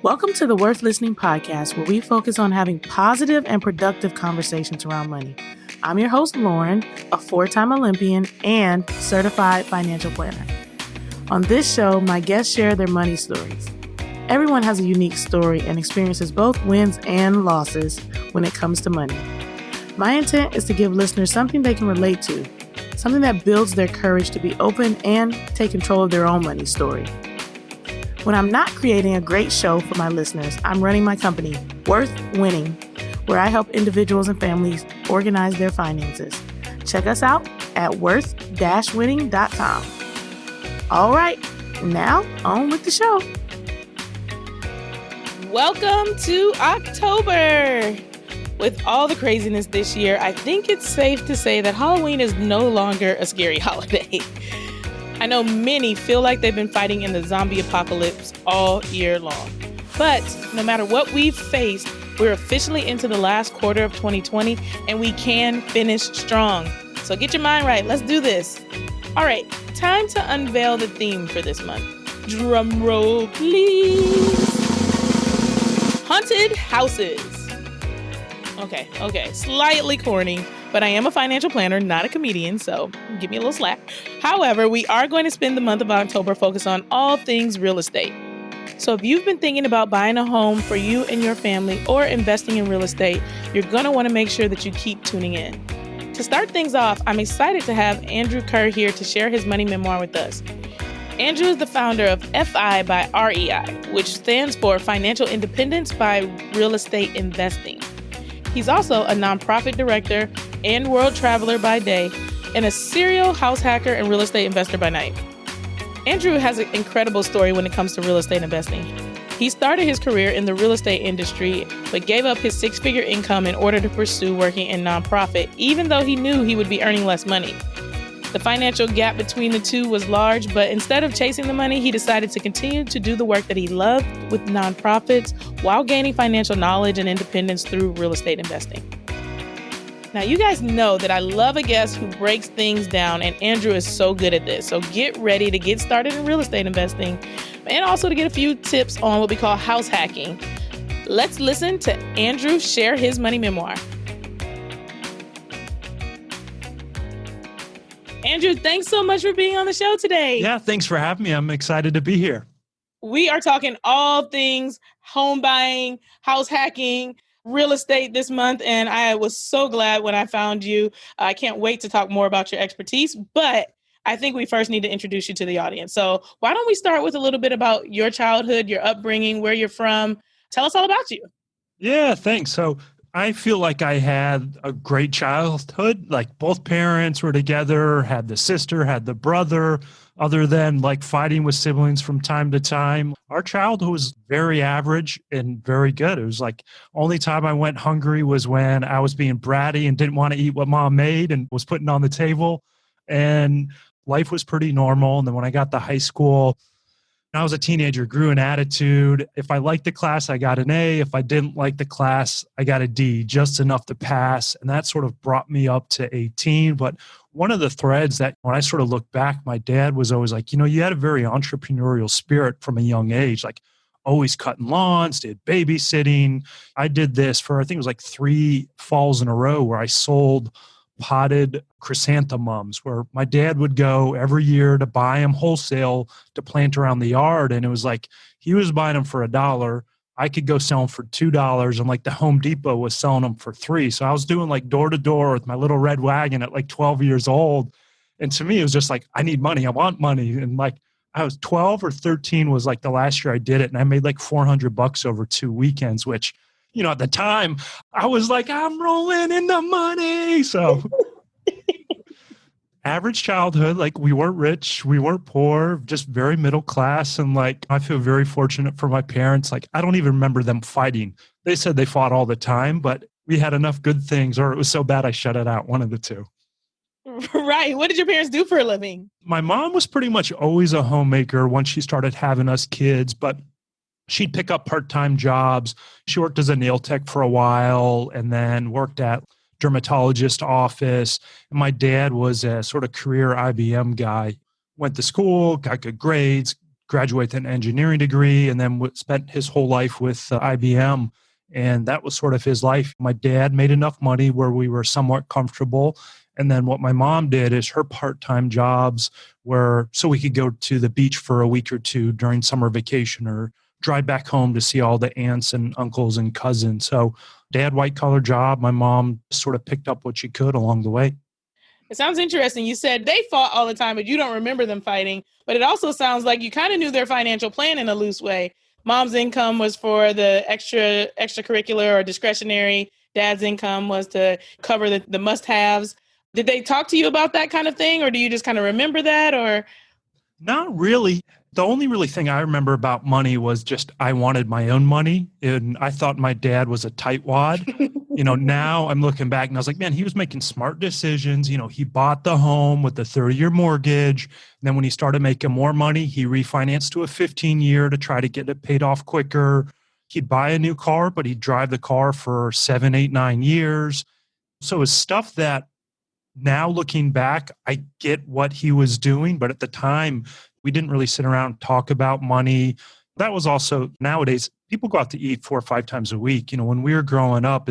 Welcome to the Worth Listening podcast, where we focus on having positive and productive conversations around money. I'm your host, Lauren, a 4-time Olympian and certified financial planner. On this show, my guests share their money stories. Everyone has a unique story and experiences both wins and losses when it comes to money. My intent is to give listeners something they can relate to, something that builds their courage to be open and take control of their own money story. When I'm not creating a great show for my listeners, I'm running my company, Worth Winning, where I help individuals and families organize their finances. Check us out at worth-winning.com. All right, now on with the show. Welcome to October. With all the craziness this year, I think it's safe to say that Halloween is no longer a scary holiday. I know many feel like they've been fighting in the zombie apocalypse all year long. But no matter what we've faced, we're officially into the last quarter of 2020, and we can finish strong. So get your mind right. Let's do this. All right, time to unveil the theme for this month. Drum roll, please. Haunted houses. Okay, slightly corny, but I am a financial planner, not a comedian, so give me a little slack. However, we are going to spend the month of October focused on all things real estate. So if you've been thinking about buying a home for you and your family or investing in real estate, you're going to want to make sure that you keep tuning in. To start things off, I'm excited to have Andrew Kerr here to share his money memoir with us. Andrew is the founder of FI by REI, which stands for Financial Independence by Real Estate Investing. He's also a nonprofit director and world traveler by day, and a serial house hacker and real estate investor by night. Andrew has an incredible story when it comes to real estate investing. He started his career in the real estate industry, but gave up his 6-figure income in order to pursue working in nonprofit, even though he knew he would be earning less money. The financial gap between the two was large, but instead of chasing the money, he decided to continue to do the work that he loved with nonprofits while gaining financial knowledge and independence through real estate investing. Now, you guys know that I love a guest who breaks things down, and Andrew is so good at this. So get ready to get started in real estate investing and also to get a few tips on what we call house hacking. Let's listen to Andrew share his money memoir. Andrew, thanks so much for being on the show today. Yeah, thanks for having me. I'm excited to be here. We are talking all things home buying, house hacking, real estate this month, and I was so glad when I found you. I can't wait to talk more about your expertise, but I think we first need to introduce you to the audience. So why don't we start with a little bit about your childhood, your upbringing, where you're from? Tell us all about you. Yeah, thanks. So I feel like I had a great childhood. Like both parents were together, had the sister, had the brother, other than like fighting with siblings from time to time. Our childhood was very average and very good. It was like only time I went hungry was when I was being bratty and didn't want to eat what mom made and was putting on the table. And life was pretty normal. And then when I got to high school, when I was a teenager, grew an attitude. If I liked the class, I got an A. If I didn't like the class, I got a D, just enough to pass. And that sort of brought me up to 18. But one of the threads that when I sort of look back, my dad was always like, you had a very entrepreneurial spirit from a young age, like always cutting lawns, did babysitting. I did this for, I think it was like 3 falls in a row where I sold potted chrysanthemums, where my dad would go every year to buy them wholesale to plant around the yard. And it was like, he was buying them for $1. I could go sell them for $2. And like the Home Depot was selling them for $3. So I was doing like door to door with my little red wagon at like 12 years old. And to me, it was just like, I need money. I want money. And like, I was 12 or 13 was like the last year I did it. And I made like $400 over 2 weekends, which, at the time I was like, I'm rolling in the money. So average childhood, like we weren't rich, we weren't poor, just very middle class. And like, I feel very fortunate for my parents. Like, I don't even remember them fighting. They said they fought all the time, but we had enough good things, or it was so bad I shut it out, one of the two. Right. What did your parents do for a living? My mom was pretty much always a homemaker once she started having us kids, but she'd pick up part-time jobs. She worked as a nail tech for a while and then worked at dermatologist office. And my dad was a sort of career IBM guy. Went to school, got good grades, graduate with an engineering degree, and then spent his whole life with IBM. And that was sort of his life. My dad made enough money where we were somewhat comfortable. And then what my mom did is her part-time jobs were so we could go to the beach for a week or two during summer vacation or drive back home to see all the aunts and uncles and cousins. So dad, white collar job. My mom sort of picked up what she could along the way. It sounds interesting. You said they fought all the time, but you don't remember them fighting. But it also sounds like you kind of knew their financial plan in a loose way. Mom's income was for the extracurricular or discretionary. Dad's income was to cover the must-haves. Did they talk to you about that kind of thing, or do you just kind of remember that? Or Not really. The only really thing I remember about money was just I wanted my own money, and I thought my dad was a tightwad. Now I'm looking back and I was like, man, he was making smart decisions. He bought the home with the 30-year mortgage. And then when he started making more money, he refinanced to a 15-year to try to get it paid off quicker. He'd buy a new car, but he'd drive the car for 7, 8, 9 years. So it's stuff that now looking back, I get what he was doing. But at the time, we didn't really sit around and talk about money. That was also nowadays, people go out to eat 4 or 5 times a week. When we were growing up,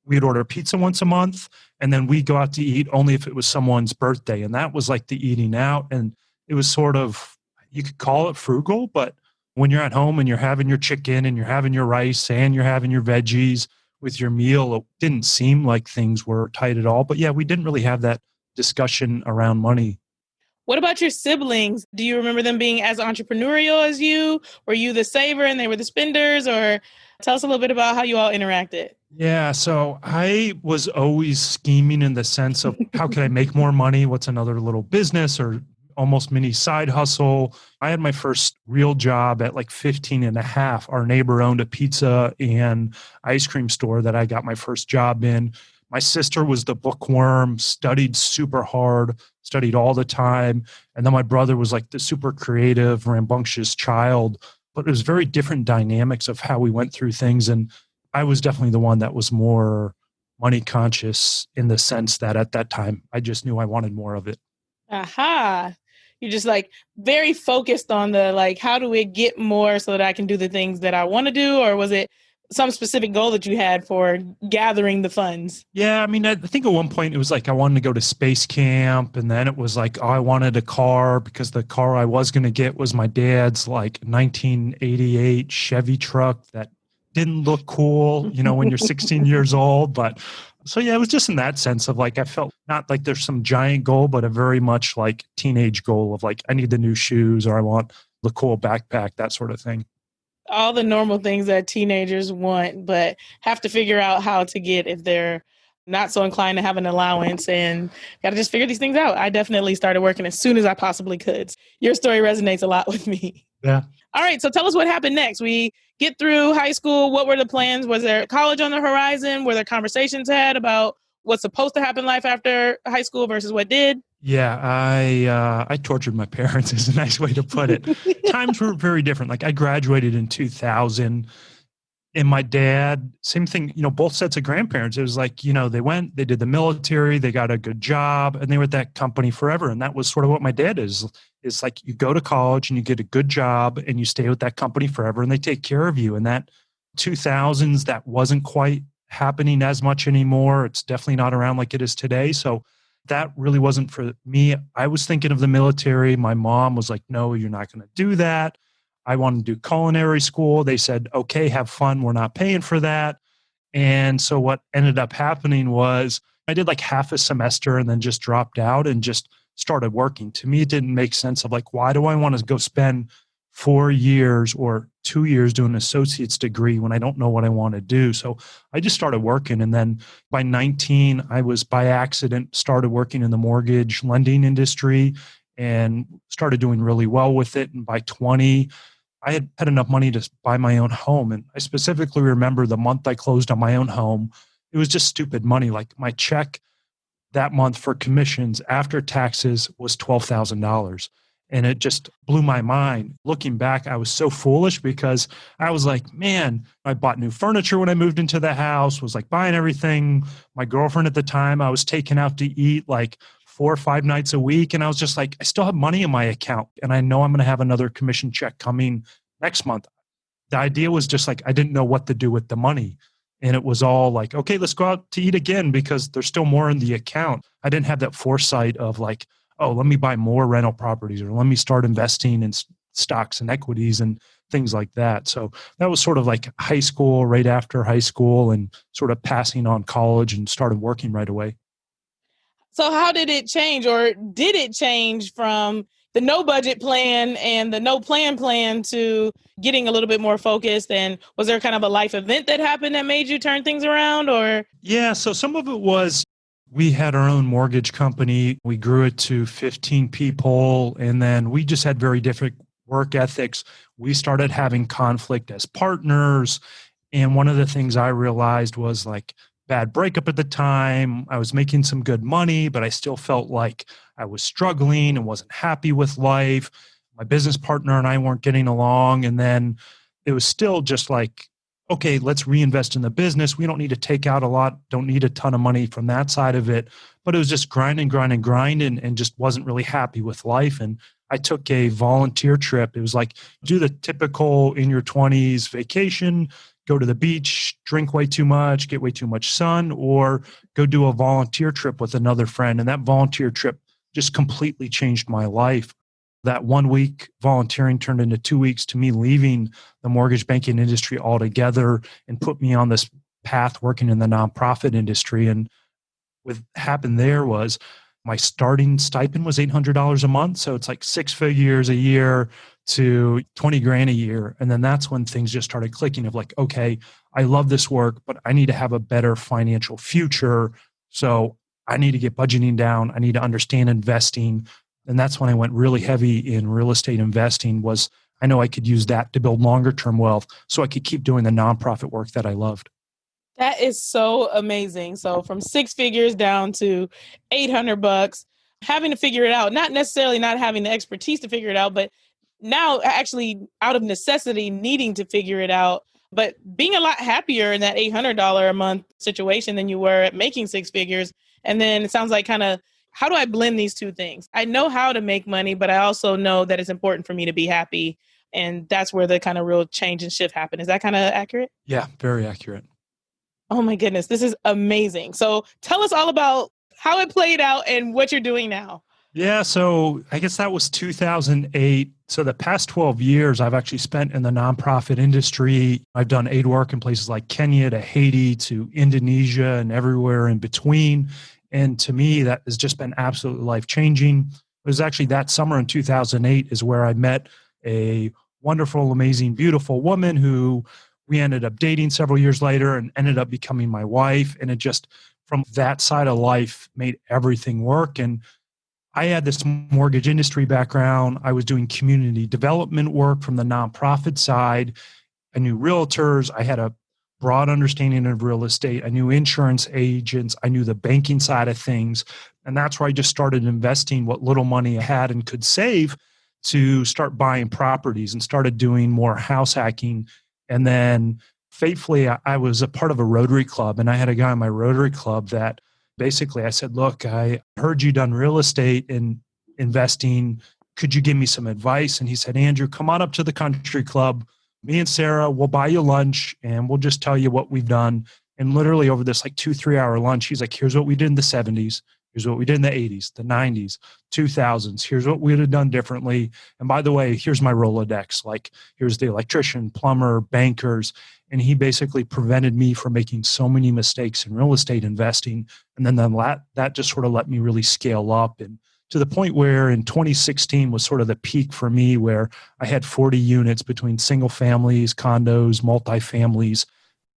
we'd order pizza once a month, and then we'd go out to eat only if it was someone's birthday. And that was like the eating out. And it was sort of, you could call it frugal, but when you're at home and you're having your chicken and you're having your rice and you're having your veggies with your meal, it didn't seem like things were tight at all. But yeah, we didn't really have that discussion around money. what about your siblings? Do you remember them being as entrepreneurial as you? Were you the saver and they were the spenders? Or tell us a little bit about how you all interacted. Yeah, so I was always scheming in the sense of how can I make more money? What's another little business or almost mini side hustle? I had my first real job at like 15 and a half. Our neighbor owned a pizza and ice cream store that I got my first job in. My sister was the bookworm, studied super hard, studied all the time. And then my brother was like the super creative, rambunctious child. But it was very different dynamics of how we went through things. And I was definitely the one that was more money conscious in the sense that at that time, I just knew I wanted more of it. Aha. You're just like very focused on the like, how do we get more so that I can do the things that I want to do? Or was it some specific goal that you had for gathering the funds? Yeah, I mean, I think at one point it was like I wanted to go to space camp, and then it was like, oh, I wanted a car because the car I was going to get was my dad's like 1988 Chevy truck that didn't look cool, when you're 16 years old. But so, yeah, it was just in that sense of like, I felt not like there's some giant goal, but a very much like teenage goal of like, I need the new shoes or I want the cool backpack, that sort of thing. All the normal things that teenagers want, but have to figure out how to get if they're not so inclined to have an allowance and got to just figure these things out. I definitely started working as soon as I possibly could. Your story resonates a lot with me. Yeah. All right. So tell us what happened next. We get through high school. What were the plans? Was there college on the horizon? Were there conversations had about what's supposed to happen in life after high school versus what did? Yeah, I tortured my parents is a nice way to put it. Times were very different. Like I graduated in 2000 and my dad, same thing, both sets of grandparents. It was like, they did the military, they got a good job and they were at that company forever. And that was sort of what my dad is. It's like you go to college and you get a good job and you stay with that company forever and they take care of you. And that 2000s, that wasn't quite happening as much anymore. It's definitely not around like it is today. So that really wasn't for me. I was thinking of the military. My mom was like, no, you're not going to do that. I wanted to do culinary school. They said, okay, have fun. We're not paying for that. And so what ended up happening was I did like half a semester and then just dropped out and just started working. To me, it didn't make sense of like, why do I want to go spend 4 years or 2 years doing an associate's degree when I don't know what I want to do? So I just started working. And then by 19, I was by accident started working in the mortgage lending industry and started doing really well with it. And by 20, I had enough money to buy my own home. And I specifically remember the month I closed on my own home, it was just stupid money. Like my check that month for commissions after taxes was $12,000. And it just blew my mind. Looking back, I was so foolish because I was like, man, I bought new furniture when I moved into the house, was like buying everything. My girlfriend at the time, I was taking out to eat like 4 or 5 nights a week. And I was just like, I still have money in my account and I know I'm going to have another commission check coming next month. The idea was just like, I didn't know what to do with the money. And it was all like, okay, let's go out to eat again because there's still more in the account. I didn't have that foresight of like, oh, let me buy more rental properties or let me start investing in stocks and equities and things like that. So that was sort of like high school, right after high school, and sort of passing on college and started working right away. So how did it change, or did it change from the no budget plan and the no plan to getting a little bit more focused? And was there kind of a life event that happened that made you turn things around, or? Yeah, so some of it was we had our own mortgage company. We grew it to 15 people, and then we just had very different work ethics. We started having conflict as partners. And one of the things I realized was like bad breakup at the time. I was making some good money, but I still felt like I was struggling and wasn't happy with life. My business partner and I weren't getting along. And then it was still just like, okay, let's reinvest in the business. We don't need to take out a lot, don't need a ton of money from that side of it. But it was just grind and just wasn't really happy with life. And I took a volunteer trip. It was like do the typical in your 20s vacation, go to the beach, drink way too much, get way too much sun, or go do a volunteer trip with another friend. And that volunteer trip just completely changed my life. That 1 week volunteering turned into 2 weeks to me leaving the mortgage banking industry altogether and put me on this path working in the nonprofit industry. And what happened there was my starting stipend was $800 a month. So it's like 6 figures a year to 20 grand a year. And then that's when things just started clicking of like, okay, I love this work, but I need to have a better financial future. So I need to get budgeting down. I need to understand investing. And that's when I went really heavy in real estate investing. Was I know I could use that to build longer term wealth so I could keep doing the nonprofit work that I loved. That is so amazing. So from 6 figures down to $800, having to figure it out, not necessarily not having the expertise to figure it out, but now actually out of necessity needing to figure it out, but being a lot happier in that $800 a month situation than you were at making 6 figures. And then it sounds like kind of, how do I blend these two things? I know how to make money, but I also know that it's important for me to be happy. And that's where the kind of real change and shift happened. Is that kind of accurate? Yeah, very accurate. Oh my goodness, this is amazing. So tell us all about how it played out and what you're doing now. Yeah, so I guess that was 2008. So the past 12 years, I've actually spent in the nonprofit industry. I've done aid work in places like Kenya to Haiti to Indonesia and everywhere in between. And to me, that has just been absolutely life-changing. It was actually that summer in 2008 is where I met a wonderful, amazing, beautiful woman who we ended up dating several years later and ended up becoming my wife. And it just, from that side of life, made everything work. And I had this mortgage industry background. I was doing community development work from the nonprofit side. I knew realtors. I had a broad understanding of real estate. I knew insurance agents. I knew the banking side of things. And that's where I just started investing what little money I had and could save to start buying properties and started doing more house hacking. And then faithfully, I was a part of a Rotary Club, and I had a guy in my Rotary Club that basically I said, look, I heard you done real estate and investing. Could you give me some advice? And he said, Andrew, come on up to the country club. Me and Sarah will buy you lunch and we'll just tell you what we've done. And literally over this like 2-3 hour lunch, he's like, here's what we did in the 70s. Here's what we did in the 80s, the 90s, 2000s. Here's what we would have done differently. And by the way, here's my Rolodex. Like, here's the electrician, plumber, bankers. And he basically prevented me from making so many mistakes in real estate investing. And then that just sort of let me really scale up. And to the point where in 2016 was sort of the peak for me, where I had 40 units between single families, condos, multifamilies.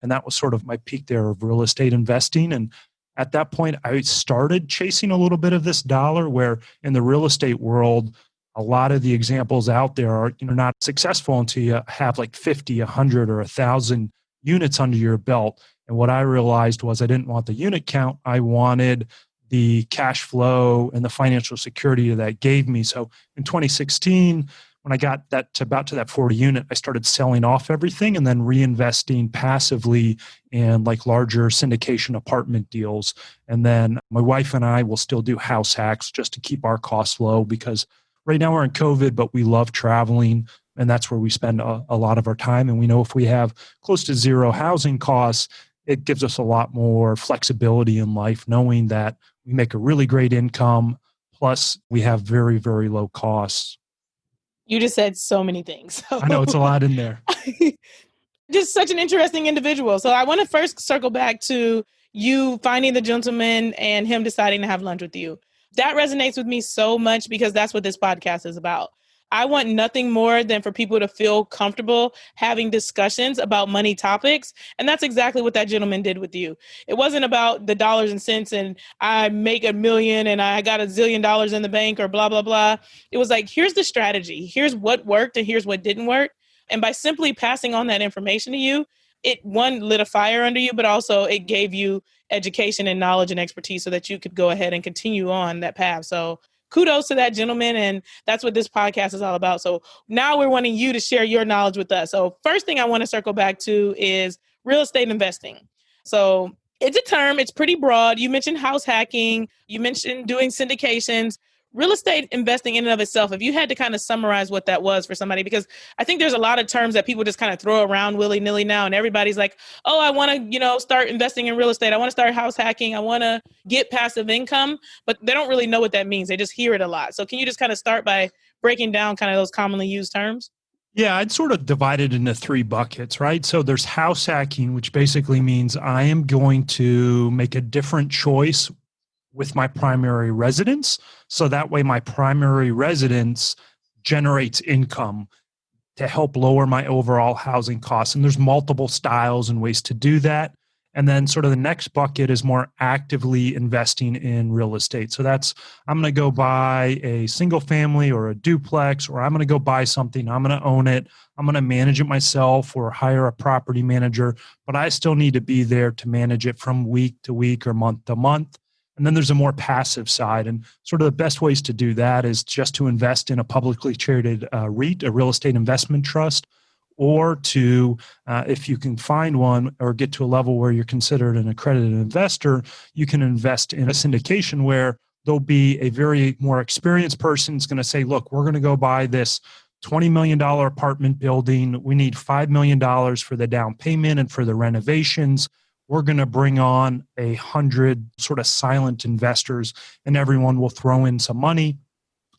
And that was sort of my peak there of real estate investing. And at that point, I started chasing a little bit of this dollar, where in the real estate world, a lot of the examples out there are not successful until you have like 50, 100, or 1,000 units under your belt. And what I realized was I didn't want the unit count. I wanted the cash flow and the financial security that gave me. So in 2016, when I got that to about to that 40 unit, I started selling off everything and then reinvesting passively in like larger syndication apartment deals. And then my wife and I will still do house hacks just to keep our costs low, because right now we're in COVID, but we love traveling. And that's where we spend a lot of our time. And we know if we have close to zero housing costs, it gives us a lot more flexibility in life, knowing that we make a really great income. Plus, we have very, very low costs. You just said so many things. I know it's a lot in there. Just such an interesting individual. So I want to first circle back to you finding the gentleman and him deciding to have lunch with you. That resonates with me so much because that's what this podcast is about. I want nothing more than for people to feel comfortable having discussions about money topics. And that's exactly what that gentleman did with you. It wasn't about the dollars and cents and I make $1 million and I got $1 zillion in the bank or blah, blah, blah. It was like, here's the strategy. Here's what worked and here's what didn't work. And by simply passing on that information to you, it, one, lit a fire under you, but also it gave you education and knowledge and expertise so that you could go ahead and continue on that path. So kudos to that gentleman. And that's what this podcast is all about. So now we're wanting you to share your knowledge with us. So first thing I want to circle back to is real estate investing. So it's a term, it's pretty broad. You mentioned house hacking, you mentioned doing syndications. Real estate investing in and of itself, if you had to kind of summarize what that was for somebody, because I think there's a lot of terms that people just kind of throw around willy-nilly now, and everybody's like, oh, I want to, start investing in real estate. I want to start house hacking. I want to get passive income, but they don't really know what that means. They just hear it a lot. So can you just kind of start by breaking down kind of those commonly used terms? Yeah, I'd sort of divide it into 3 buckets, right? So there's house hacking, which basically means I am going to make a different choice with my primary residence. So that way my primary residence generates income to help lower my overall housing costs. And there's multiple styles and ways to do that. And then sort of the next bucket is more actively investing in real estate. So that's, I'm going to go buy a single family or a duplex, or I'm going to go buy something, I'm going to own it, I'm going to manage it myself or hire a property manager, but I still need to be there to manage it from week to week or month to month. And then there's a more passive side. And sort of the best ways to do that is just to invest in a publicly traded REIT, a real estate investment trust, or to, if you can find one or get to a level where you're considered an accredited investor, you can invest in a syndication where there'll be a very more experienced person who's going to say, look, we're going to go buy this $20 million apartment building. We need $5 million for the down payment and for the renovations. We're going to bring on 100 sort of silent investors, and everyone will throw in some money.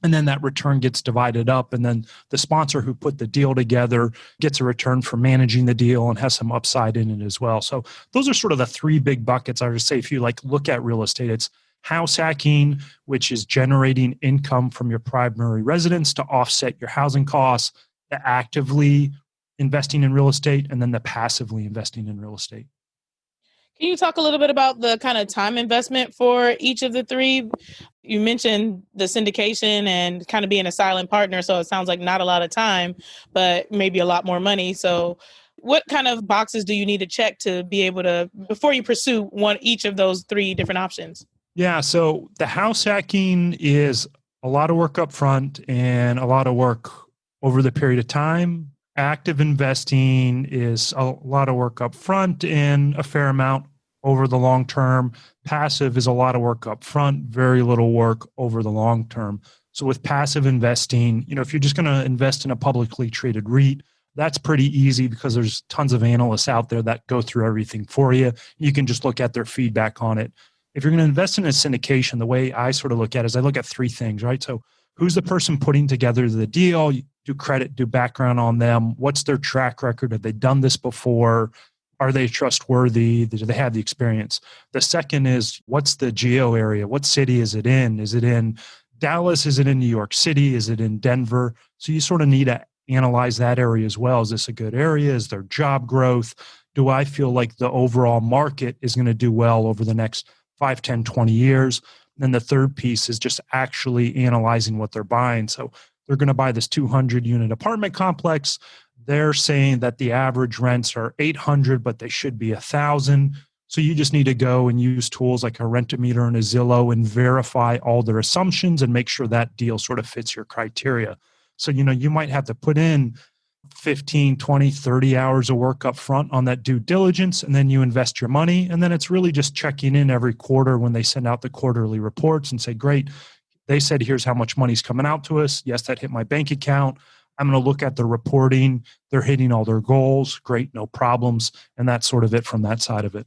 And then that return gets divided up. And then the sponsor who put the deal together gets a return for managing the deal and has some upside in it as well. So those are sort of the 3 big buckets. I would say if you look at real estate, it's house hacking, which is generating income from your primary residence to offset your housing costs, the actively investing in real estate, and then the passively investing in real estate. Can you talk a little bit about the kind of time investment for each of the 3? You mentioned the syndication and kind of being a silent partner. So it sounds like not a lot of time, but maybe a lot more money. So what kind of boxes do you need to check to be able to, before you pursue each of those 3 different options? Yeah. So the house hacking is a lot of work up front and a lot of work over the period of time. Active investing is a lot of work up front and a fair amount over the long term. Passive is a lot of work up front, very little work over the long term. So with passive investing, if you're just going to invest in a publicly traded REIT, that's pretty easy because there's tons of analysts out there that go through everything for you. You can just look at their feedback on it. If you're going to invest in a syndication, the way I sort of look at it is I look at 3 things, right? So who's the person putting together the deal? Do credit, do background on them. What's their track record? Have they done this before? Are they trustworthy? Do they have the experience? The second is, what's the geo area? What city is it in? Is it in Dallas? Is it in New York City? Is it in Denver? So you sort of need to analyze that area as well. Is this a good area? Is there job growth? Do I feel like the overall market is going to do well over the next 5, 10, 20 years? And then the third piece is just actually analyzing what they're buying. So they're going to buy this 200-unit apartment complex. They're saying that the average rents are $800, but they should be $1,000. So you just need to go and use tools like a Rent-A-Meter and a Zillow and verify all their assumptions and make sure that deal sort of fits your criteria. So, you might have to put in 15, 20, 30 hours of work up front on that due diligence, and then you invest your money. And then it's really just checking in every quarter when they send out the quarterly reports and say, great, they said, here's how much money's coming out to us. Yes, that hit my bank account. I'm going to look at the reporting. They're hitting all their goals. Great, no problems. And that's sort of it from that side of it.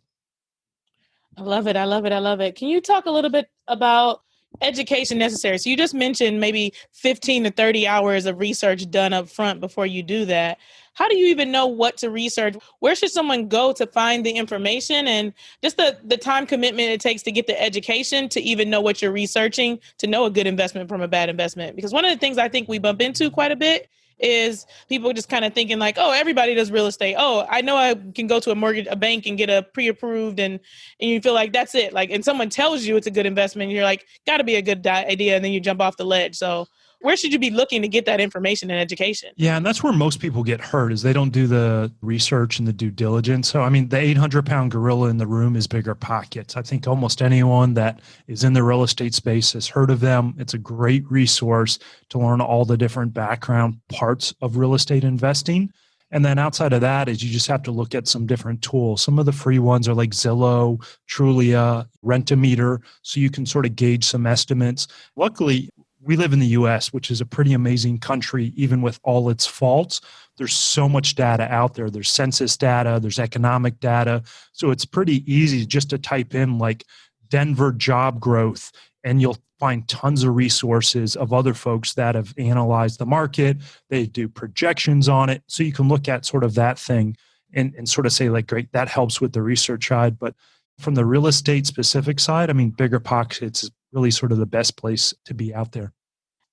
I love it. I love it. I love it. Can you talk a little bit about education necessary? So you just mentioned maybe 15 to 30 hours of research done up front before you do that. How do you even know what to research? Where should someone go to find the information, and just the time commitment it takes to get the education to even know what you're researching, to know a good investment from a bad investment? Because one of the things I think we bump into quite a bit is people just kind of thinking like, oh, everybody does real estate. Oh, I know I can go to a bank and get a pre-approved, and you feel like that's it. Like, and someone tells you it's a good investment, you're like, gotta be a good idea. And then you jump off the ledge. So where should you be looking to get that information and education? Yeah, and that's where most people get hurt is they don't do the research and the due diligence. So, I mean, the 800-pound gorilla in the room is bigger pockets. I think almost anyone that is in the real estate space has heard of them. It's a great resource to learn all the different background parts of real estate investing. And then outside of that is you just have to look at some different tools. Some of the free ones are like Zillow, Trulia, Rent-A-Meter, so you can sort of gauge some estimates. Luckily, we live in the US, which is a pretty amazing country, even with all its faults. There's so much data out there. There's census data, there's economic data. So it's pretty easy just to type in like Denver job growth, and you'll find tons of resources of other folks that have analyzed the market. They do projections on it. So you can look at sort of that thing and sort of say like, great, that helps with the research side. But from the real estate specific side, I mean, bigger pockets is really sort of the best place to be out there.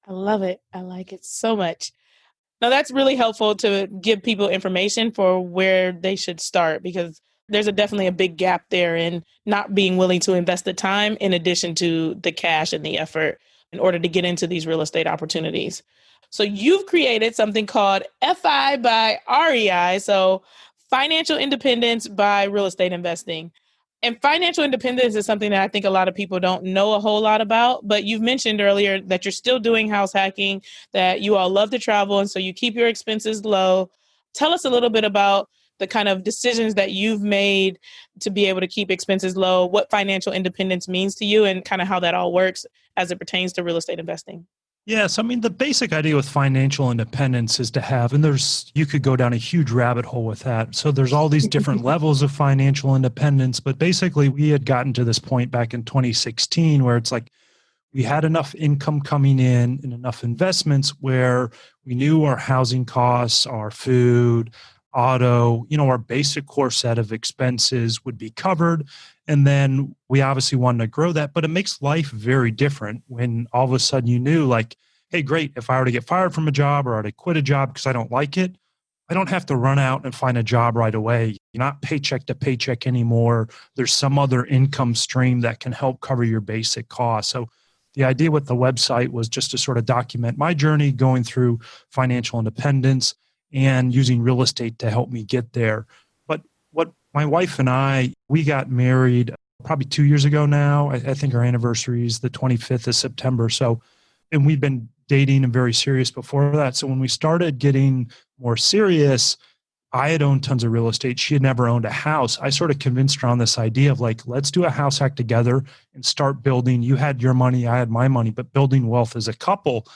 I love it. I like it so much. Now, that's really helpful to give people information for where they should start, because there's definitely a big gap there in not being willing to invest the time in addition to the cash and the effort in order to get into these real estate opportunities. So you've created something called FI by REI, so financial independence by real estate investing. And financial independence is something that I think a lot of people don't know a whole lot about, but you've mentioned earlier that you're still doing house hacking, that you all love to travel, and so you keep your expenses low. Tell us a little bit about the kind of decisions that you've made to be able to keep expenses low, what financial independence means to you, and kind of how that all works as it pertains to real estate investing. Yes, I mean, the basic idea with financial independence is to have, and you could go down a huge rabbit hole with that. So there's all these different levels of financial independence, but basically we had gotten to this point back in 2016 where it's like we had enough income coming in and enough investments where we knew our housing costs, our food, auto, our basic core set of expenses would be covered. And then we obviously wanted to grow that, but it makes life very different when all of a sudden you knew like, hey, great, if I were to get fired from a job or I were to quit a job because I don't like it, I don't have to run out and find a job right away. You're not paycheck to paycheck anymore. There's some other income stream that can help cover your basic costs. So the idea with the website was just to sort of document my journey going through financial independence and using real estate to help me get there. But what my wife and we got married probably 2 years ago now. I think our anniversary is the 25th of September. So, and we've been dating and very serious before that. So when we started getting more serious, I had owned tons of real estate. She had never owned a house. I sort of convinced her on this idea of like, let's do a house hack together and start building. You had your money, I had my money, but building wealth as a couple.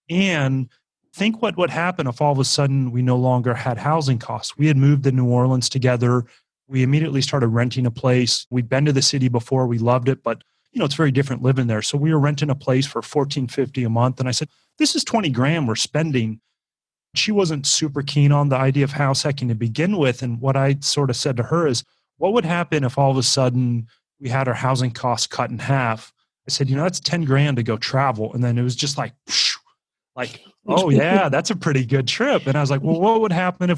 And think what would happen if all of a sudden we no longer had housing costs. We had moved to New Orleans together. We immediately started renting a place. We'd been to the city before. We loved it, but it's very different living there. So we were renting a place for $14.50 a month. And I said, this is 20 grand we're spending. She wasn't super keen on the idea of house hacking to begin with. And what I sort of said to her is, what would happen if all of a sudden we had our housing costs cut in half? I said, that's 10 grand to go travel. And then it was just like, oh yeah, that's a pretty good trip. And I was like, well, what would happen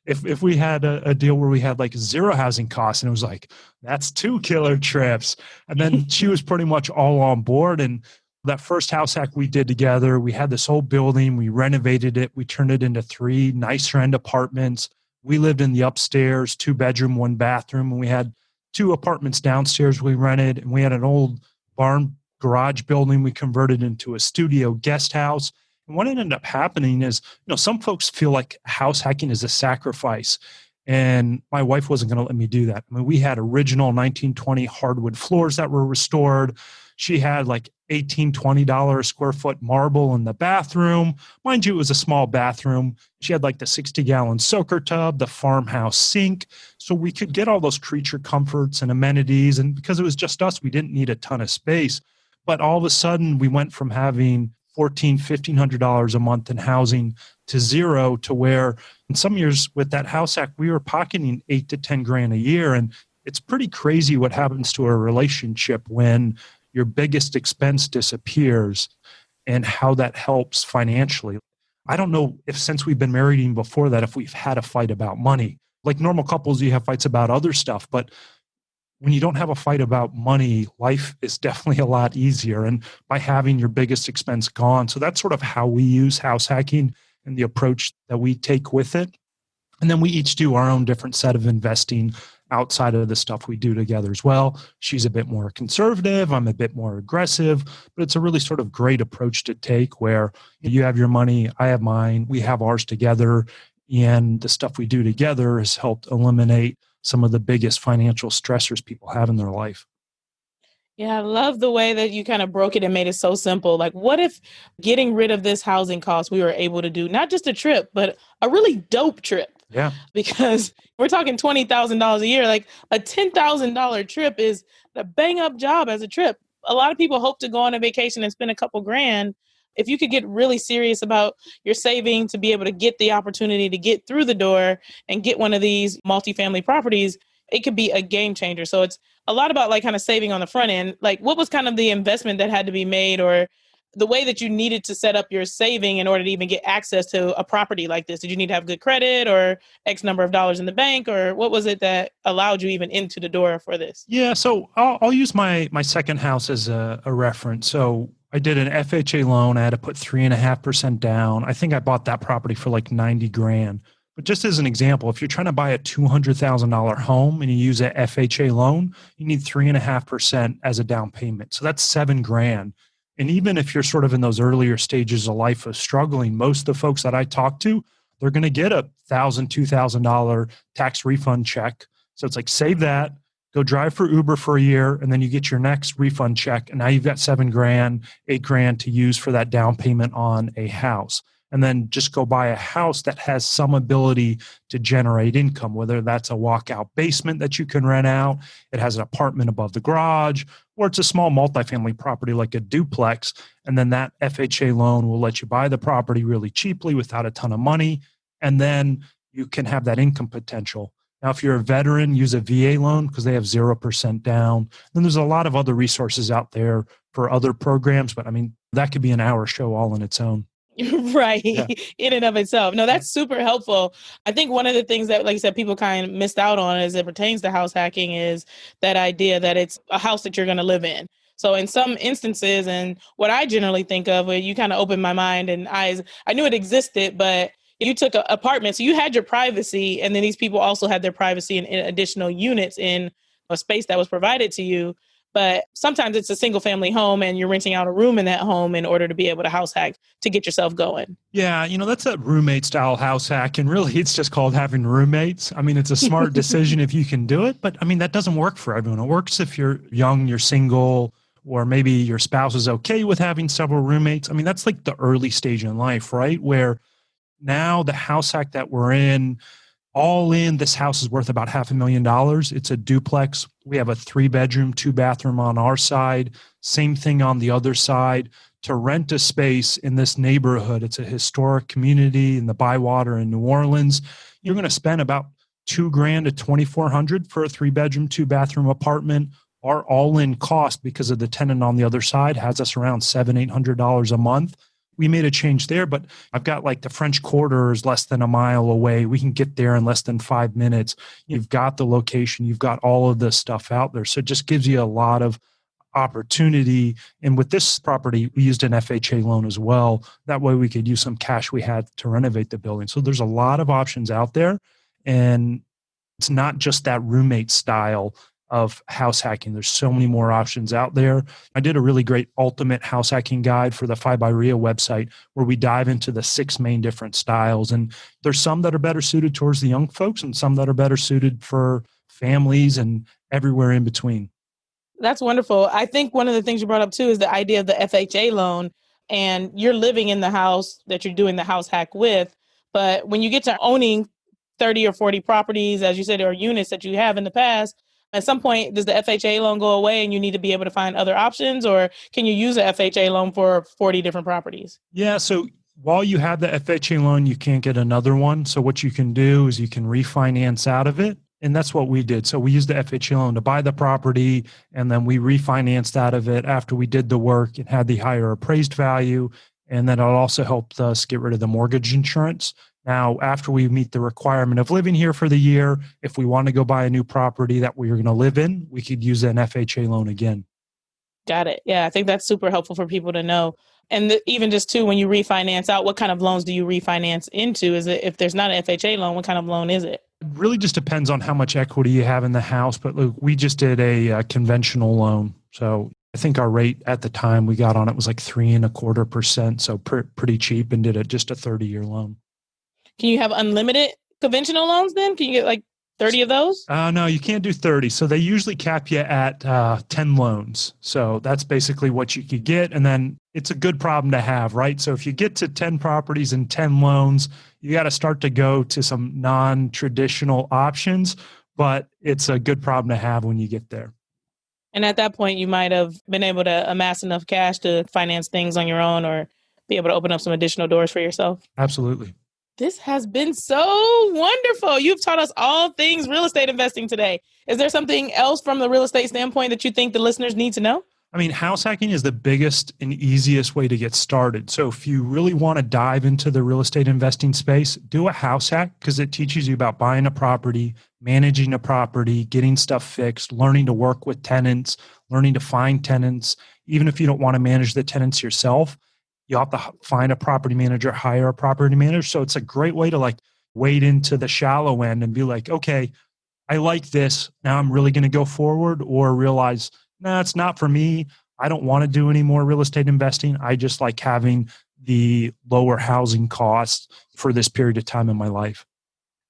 if we had a deal where we had like zero housing costs? And it was like, that's 2 killer trips. And then she was pretty much all on board. And that first house hack we did together, we had this whole building, we renovated it, we turned it into 3 nicer end apartments. We lived in the upstairs, 2-bedroom, 1 bathroom, and we had 2 apartments downstairs we rented, and we had an old barn garage building we converted into a studio guest house. And what ended up happening is, some folks feel like house hacking is a sacrifice. And my wife wasn't going to let me do that. I mean, we had original 1920 hardwood floors that were restored. She had like $18-20 a square foot marble in the bathroom. Mind you, it was a small bathroom. She had like the 60-gallon soaker tub, the farmhouse sink. So we could get all those creature comforts and amenities. And because it was just us, we didn't need a ton of space. But all of a sudden, we went from having $1,500 a month in housing to zero, to where in some years with that house hack, we were pocketing 8 to 10 grand a year. And it's pretty crazy what happens to a relationship when your biggest expense disappears and how that helps financially. I don't know if, since we've been married even before that, if we've had a fight about money. Like normal couples, you have fights about other stuff, but when you don't have a fight about money, life is definitely a lot easier. And by having your biggest expense gone. So that's sort of how we use house hacking and the approach that we take with it. And then we each do our own different set of investing outside of the stuff we do together as well. She's a bit more conservative. I'm a bit more aggressive, but it's a really sort of great approach to take where you have your money, I have mine, we have ours together. And the stuff we do together has helped eliminate some of the biggest financial stressors people have in their life. Yeah, I love the way that you kind of broke it and made it so simple. Like, what if getting rid of this housing cost, we were able to do not just a trip, but a really dope trip? Yeah. Because we're talking $20,000 a year. Like a $10,000 trip is a bang up job as a trip. A lot of people hope to go on a vacation and spend a couple grand. If you could get really serious about your saving to be able to get the opportunity to get through the door and get one of these multifamily properties, it could be a game changer. So it's a lot about like kind of saving on the front end. Like, what was kind of the investment that had to be made, or the way that you needed to set up your saving in order to even get access to a property like this? Did you need to have good credit or X number of dollars in the bank, or what was it that allowed you even into the door for this? Yeah. So I'll use my second house as a reference. So I did an FHA loan. I had to put 3.5% down. I think I bought that property for like 90 grand. But just as an example, if you're trying to buy a $200,000 home and you use an FHA loan, you need 3.5% as a down payment. So that's 7 grand. And even if you're sort of in those earlier stages of life of struggling, most of the folks that I talk to, they're going to get a $1,000, $2,000 tax refund check. So it's like, save that, go drive for Uber for a year, and then you get your next refund check. And now you've got 7 grand, 8 grand to use for that down payment on a house. And then just go buy a house that has some ability to generate income, whether that's a walkout basement that you can rent out, it has an apartment above the garage, or it's a small multifamily property like a duplex. And then that FHA loan will let you buy the property really cheaply without a ton of money. And then you can have that income potential. Now, if you're a veteran, use a VA loan because they have 0% down. Then there's a lot of other resources out there for other programs. But I mean, that could be an hour show all on its own. Right. Yeah. In and of itself. No, that's super helpful. I think one of the things that, like you said, people kind of missed out on as it pertains to house hacking is that idea that it's a house that you're going to live in. So in some instances, and what I generally think of, where you kind of opened my mind and eyes, I knew it existed, but you took an apartment. So you had your privacy, and then these people also had their privacy in additional units in a space that was provided to you. But sometimes it's a single family home and you're renting out a room in that home in order to be able to house hack to get yourself going. Yeah, that's a roommate style house hack. And really, it's just called having roommates. I mean, it's a smart decision if you can do it. But I mean, that doesn't work for everyone. It works if you're young, you're single, or maybe your spouse is okay with having several roommates. I mean, that's like the early stage in life, right? Where now the house hack that we're in, all in, this house is worth about $500,000. It's a duplex. We have a 3-bedroom, 2-bathroom on our side. Same thing on the other side. To rent a space in this neighborhood, it's a historic community in the Bywater in New Orleans. You're going to spend about $2 grand to $2,400 for a 3-bedroom, 2-bathroom apartment. Our all-in cost, because of the tenant on the other side, has us around $700-800 a month. We made a change there, but I've got like the French Quarter is less than a mile away. We can get there in less than 5 minutes. You've got the location. You've got all of this stuff out there. So it just gives you a lot of opportunity. And with this property, we used an FHA loan as well. That way we could use some cash we had to renovate the building. So there's a lot of options out there. And it's not just that roommate style. of house hacking. There's so many more options out there. I did a really great ultimate house hacking guide for the 5 by Rio website where we dive into the 6 main different styles. And there's some that are better suited towards the young folks and some that are better suited for families and everywhere in between. That's wonderful. I think one of the things you brought up too is the idea of the FHA loan, and you're living in the house that you're doing the house hack with. But when you get to owning 30 or 40 properties, as you said, or units that you have in the past, at some point, does the FHA loan go away and you need to be able to find other options, or can you use a FHA loan for 40 different properties? Yeah. So while you have the FHA loan, you can't get another one. So what you can do is you can refinance out of it. And that's what we did. So we used the FHA loan to buy the property, and then we refinanced out of it after we did the work and had the higher appraised value. And then it also helped us get rid of the mortgage insurance. Now, after we meet the requirement of living here for the year, if we want to go buy a new property that we are going to live in, we could use an FHA loan again. Got it. Yeah, I think that's super helpful for people to know. And even just too, when you refinance out, what kind of loans do you refinance into? Is it, if there's not an FHA loan, what kind of loan is it? It really just depends on how much equity you have in the house. But look, we just did a conventional loan. So I think our rate at the time we got on it was like 3.25%. So pretty cheap, and did it just a 30-year loan. Can you have unlimited conventional loans then? Can you get like 30 of those? No, you can't do 30. So they usually cap you at 10 loans. So that's basically what you could get. And then it's a good problem to have, right? So if you get to 10 properties and 10 loans, you got to start to go to some non-traditional options, but it's a good problem to have when you get there. And at that point, you might have been able to amass enough cash to finance things on your own or be able to open up some additional doors for yourself. Absolutely. This has been so wonderful. You've taught us all things real estate investing today. Is there something else from the real estate standpoint that you think the listeners need to know? I mean, house hacking is the biggest and easiest way to get started. So if you really want to dive into the real estate investing space, do a house hack because it teaches you about buying a property, managing a property, getting stuff fixed, learning to work with tenants, learning to find tenants. Even if you don't want to manage the tenants yourself, you have to find a property manager, hire a property manager. So it's a great way to like wade into the shallow end and be like, okay, I like this. Now I'm really going to go forward, or realize, no, it's not for me. I don't want to do any more real estate investing. I just like having the lower housing costs for this period of time in my life.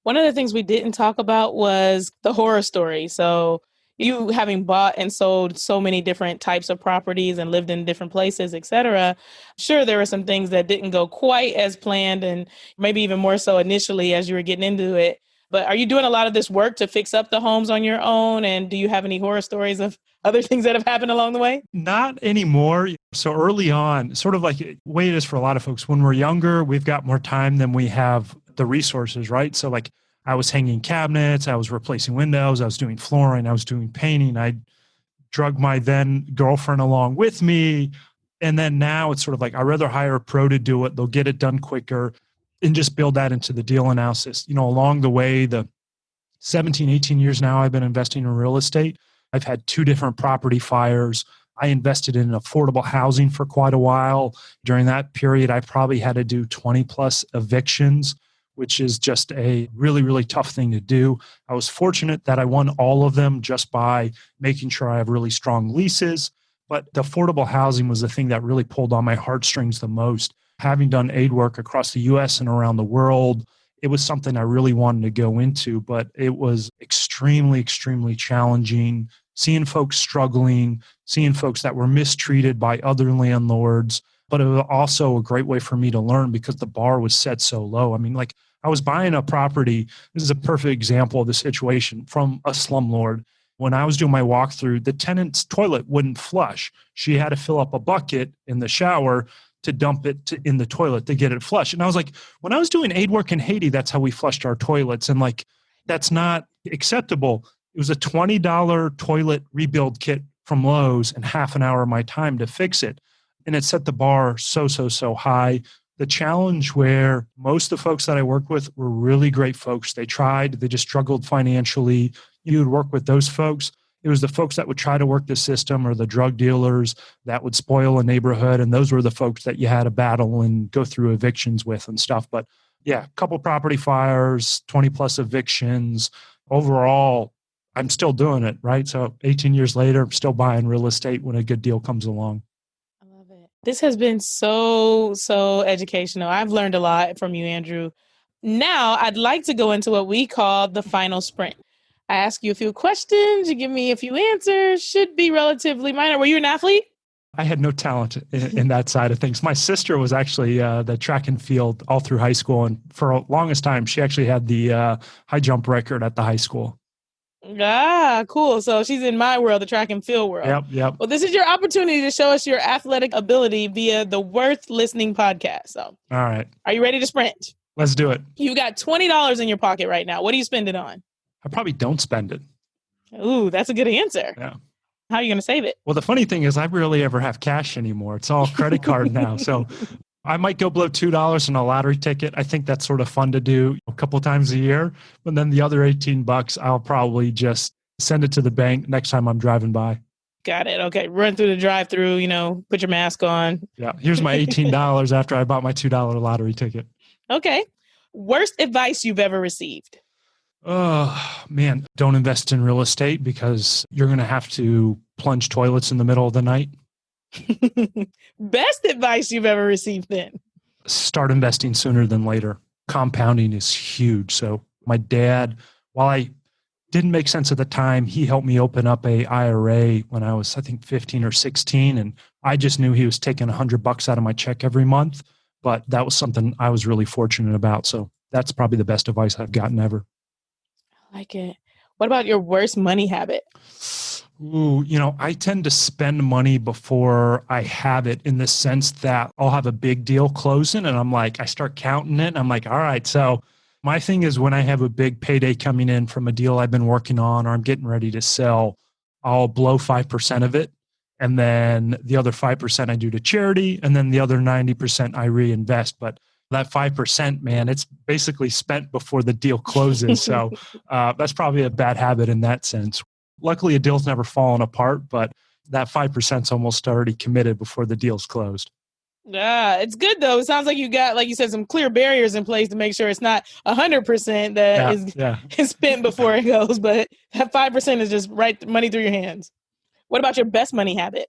One of the things we didn't talk about was the horror story. So you having bought and sold so many different types of properties and lived in different places, et cetera. Sure, there were some things that didn't go quite as planned, and maybe even more so initially as you were getting into it. But are you doing a lot of this work to fix up the homes on your own? And do you have any horror stories of other things that have happened along the way? Not anymore. So early on, sort of like the way it is for a lot of folks, when we're younger, we've got more time than we have the resources, right? So like I was hanging cabinets, I was replacing windows, I was doing flooring, I was doing painting. I drug my then girlfriend along with me. And then now it's sort of like, I'd rather hire a pro to do it. They'll get it done quicker and just build that into the deal analysis. You know, along the way, the 17, 18 years now I've been investing in real estate. I've had 2 different property fires. I invested in affordable housing for quite a while. During that period, I probably had to do 20 plus evictions, which is just a really, really tough thing to do. I was fortunate that I won all of them just by making sure I have really strong leases. But the affordable housing was the thing that really pulled on my heartstrings the most. Having done aid work across the US and around the world, it was something I really wanted to go into, but it was extremely, extremely challenging. Seeing folks struggling, seeing folks that were mistreated by other landlords. But it was also a great way for me to learn because the bar was set so low. I mean, like I was buying a property. This is a perfect example of the situation from a slumlord. When I was doing my walkthrough, the tenant's toilet wouldn't flush. She had to fill up a bucket in the shower to dump it in the toilet to get it flushed. And I was like, when I was doing aid work in Haiti, that's how we flushed our toilets. And like, that's not acceptable. It was a $20 toilet rebuild kit from Lowe's and half an hour of my time to fix it. And it set the bar so high. The challenge where most of the folks that I worked with were really great folks. They tried, they just struggled financially. You would work with those folks. It was the folks that would try to work the system or the drug dealers that would spoil a neighborhood. And those were the folks that you had to battle and go through evictions with and stuff. But yeah, a couple property fires, 20 plus evictions. Overall, I'm still doing it, right? So 18 years later, I'm still buying real estate when a good deal comes along. I love it. This has been so educational. I've learned a lot from you, Andrew. Now, I'd like to go into what we call the final sprint. I ask you a few questions, you give me a few answers, should be relatively minor. Were you an athlete? I had no talent in that side of things. My sister was actually the track and field all through high school. And for the longest time, she actually had the high jump record at the high school. Ah, cool. So she's in my world, the track and field world. Yep. Well, this is your opportunity to show us your athletic ability via the Worth Listening podcast. So, All right. are you ready to sprint? Let's do it. You got $20 in your pocket right now. What do you spend it on? I probably don't spend it. Ooh, that's a good answer. Yeah. How are you going to save it? Well, the funny thing is I rarely ever have cash anymore. It's all credit card now. So I might go blow $2 on a lottery ticket. I think that's sort of fun to do a couple of times a year. But then the other $18, I'll probably just send it to the bank next time I'm driving by. Got it. Okay. Run through the drive-through, put your mask on. Yeah. Here's my $18 after I bought my $2 lottery ticket. Okay. Worst advice you've ever received? Oh, man. Don't invest in real estate because you're going to have to plunge toilets in the middle of the night. Best advice you've ever received then? Start investing sooner than later. Compounding is huge. So my dad, while I didn't make sense at the time, he helped me open up a IRA when I was, I think, 15 or 16. And I just knew he was taking $100 out of my check every month. But that was something I was really fortunate about. So that's probably the best advice I've gotten ever. I like it. What about your worst money habit? Ooh, I tend to spend money before I have it, in the sense that I'll have a big deal closing and I start counting it. And I'm like, all right. So my thing is, when I have a big payday coming in from a deal I've been working on or I'm getting ready to sell, I'll blow 5% of it. And then the other 5% I do to charity. And then the other 90% I reinvest. But that 5%, man, it's basically spent before the deal closes. So that's probably a bad habit in that sense. Luckily, a deal's never fallen apart, but that 5% is almost already committed before the deal's closed. Yeah, it's good though. It sounds like you got, like you said, some clear barriers in place to make sure it's not 100% that is spent before it goes, but that 5% is just right money through your hands. What about your best money habit?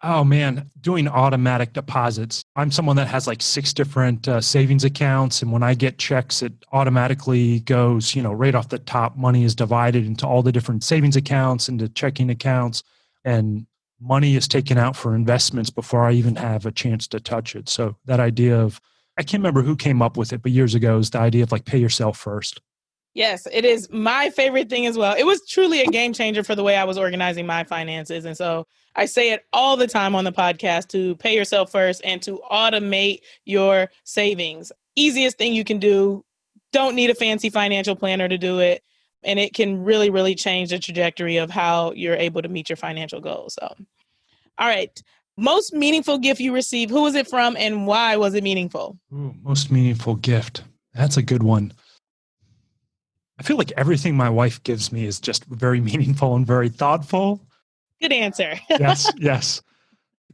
Oh man, doing automatic deposits. I'm someone that has like 6 different savings accounts. And when I get checks, it automatically goes, right off the top. Money is divided into all the different savings accounts, into checking accounts, and money is taken out for investments before I even have a chance to touch it. So that idea of, I can't remember who came up with it, but years ago, is the idea of pay yourself first. Yes, it is my favorite thing as well. It was truly a game changer for the way I was organizing my finances. And so I say it all the time on the podcast, to pay yourself first and to automate your savings. Easiest thing you can do. Don't need a fancy financial planner to do it. And it can really, really change the trajectory of how you're able to meet your financial goals. So, all right. Most meaningful gift you received, who was it from and why was it meaningful? Ooh, most meaningful gift. That's a good one. I feel like everything my wife gives me is just very meaningful and very thoughtful. Good answer. Yes.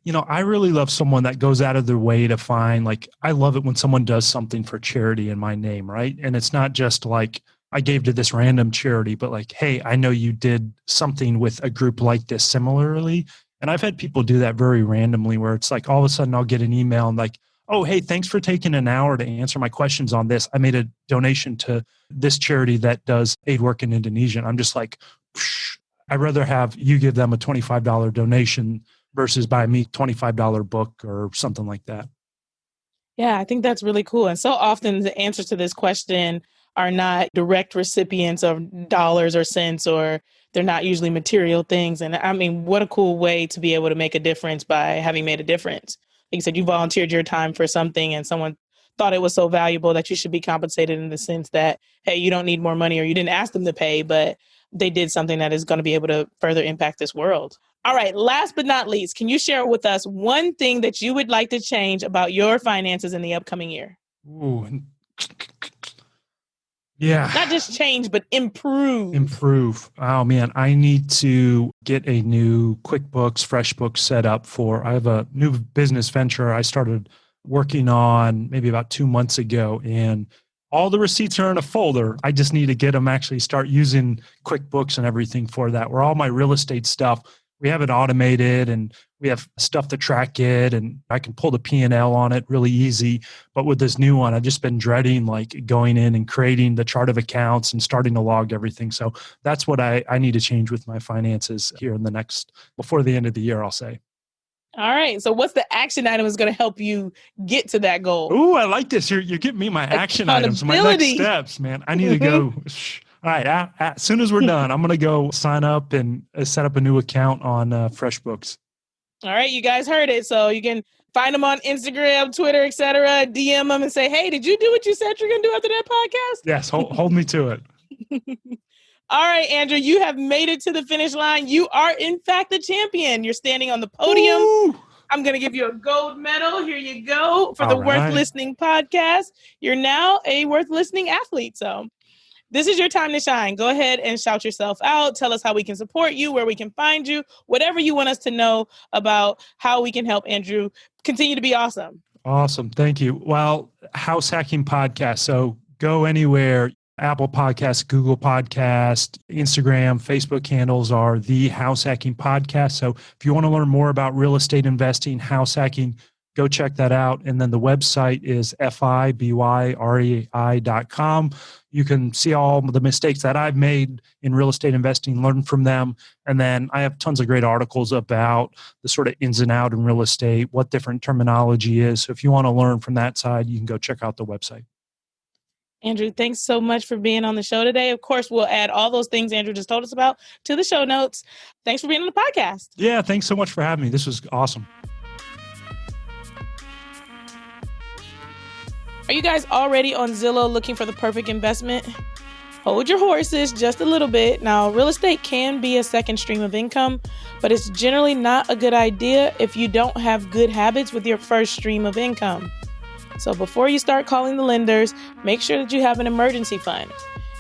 I really love someone that goes out of their way to find, I love it when someone does something for charity in my name, right? And it's not just I gave to this random charity, but hey, I know you did something with a group like this similarly. And I've had people do that very randomly, where it's all of a sudden I'll get an email and oh, hey, thanks for taking an hour to answer my questions on this. I made a donation to this charity that does aid work in Indonesia. And I'm just I'd rather have you give them a $25 donation versus buy me $25 book or something like that. Yeah, I think that's really cool. And so often the answers to this question are not direct recipients of dollars or cents, or they're not usually material things. And I mean, what a cool way to be able to make a difference by having made a difference. Like you said, you volunteered your time for something and someone thought it was so valuable that you should be compensated in the sense that, hey, you don't need more money, or you didn't ask them to pay, but they did something that is going to be able to further impact this world. All right. Last but not least, can you share with us one thing that you would like to change about your finances in the upcoming year? Ooh. Yeah. Not just change, but improve. Improve. Oh man, I need to get a new QuickBooks, FreshBooks set up I have a new business venture I started working on maybe about 2 months ago. And All the receipts are in a folder. I just need to get them actually start using QuickBooks and everything for that, where all my real estate stuff, we have it automated and we have stuff to track it and I can pull the P&L on it really easy. But with this new one, I've just been dreading like going in and creating the chart of accounts and starting to log everything. So that's what I need to change with my finances here in before the end of the year, I'll say. All right. So what's the action item that's going to help you get to that goal? Ooh, I like this. You're giving me my action items, my next steps, man. I need to go. All right. As soon as we're done, I'm going to go sign up and set up a new account on FreshBooks. All right. You guys heard it. So you can find them on Instagram, Twitter, etc. DM them and say, hey, did you do what you said you're going to do after that podcast? Yes. Hold me to it. All right, Andrew, you have made it to the finish line. You are, in fact, the champion. You're standing on the podium. Ooh. I'm going to give you a gold medal. Here you go for the Worth Listening podcast. You're now a Worth Listening athlete. So this is your time to shine. Go ahead and shout yourself out. Tell us how we can support you, where we can find you, whatever you want us to know about how we can help Andrew continue to be awesome. Awesome. Thank you. Well, House Hacking Podcast. So go anywhere. Apple Podcast, Google Podcast, Instagram, Facebook handles are the House Hacking Podcast. So if you want to learn more about real estate investing, house hacking, go check that out. And then the website is fibrei.com. You can see all the mistakes that I've made in real estate investing, learn from them. And then I have tons of great articles about the sort of ins and out in real estate, what different terminology is. So if you want to learn from that side, you can go check out the website. Andrew, thanks so much for being on the show today. Of course, we'll add all those things Andrew just told us about to the show notes. Thanks for being on the podcast. Yeah, thanks so much for having me. This was awesome. Are you guys already on Zillow looking for the perfect investment? Hold your horses just a little bit. Now, real estate can be a second stream of income, but it's generally not a good idea if you don't have good habits with your first stream of income. So before you start calling the lenders, make sure that you have an emergency fund.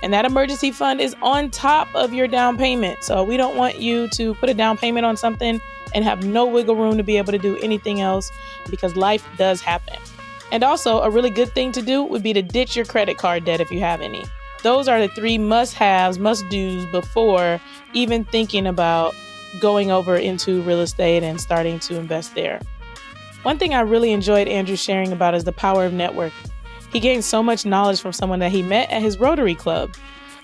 And that emergency fund is on top of your down payment. So we don't want you to put a down payment on something and have no wiggle room to be able to do anything else, because life does happen. And also, a really good thing to do would be to ditch your credit card debt if you have any. Those are the 3 must-haves, must-dos before even thinking about going over into real estate and starting to invest there. One thing I really enjoyed Andrew sharing about is the power of networking. He gained so much knowledge from someone that he met at his Rotary Club.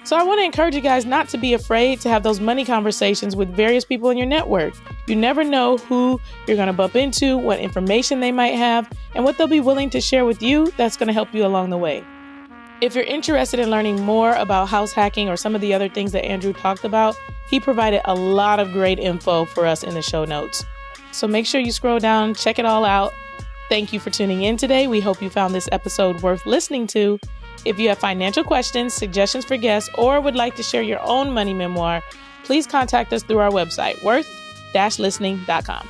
So I want to encourage you guys not to be afraid to have those money conversations with various people in your network. You never know who you're going to bump into, what information they might have, and what they'll be willing to share with you that's going to help you along the way. If you're interested in learning more about house hacking or some of the other things that Andrew talked about, he provided a lot of great info for us in the show notes. So make sure you scroll down, check it all out. Thank you for tuning in today. We hope you found this episode worth listening to. If you have financial questions, suggestions for guests, or would like to share your own money memoir, please contact us through our website, worth-listening.com.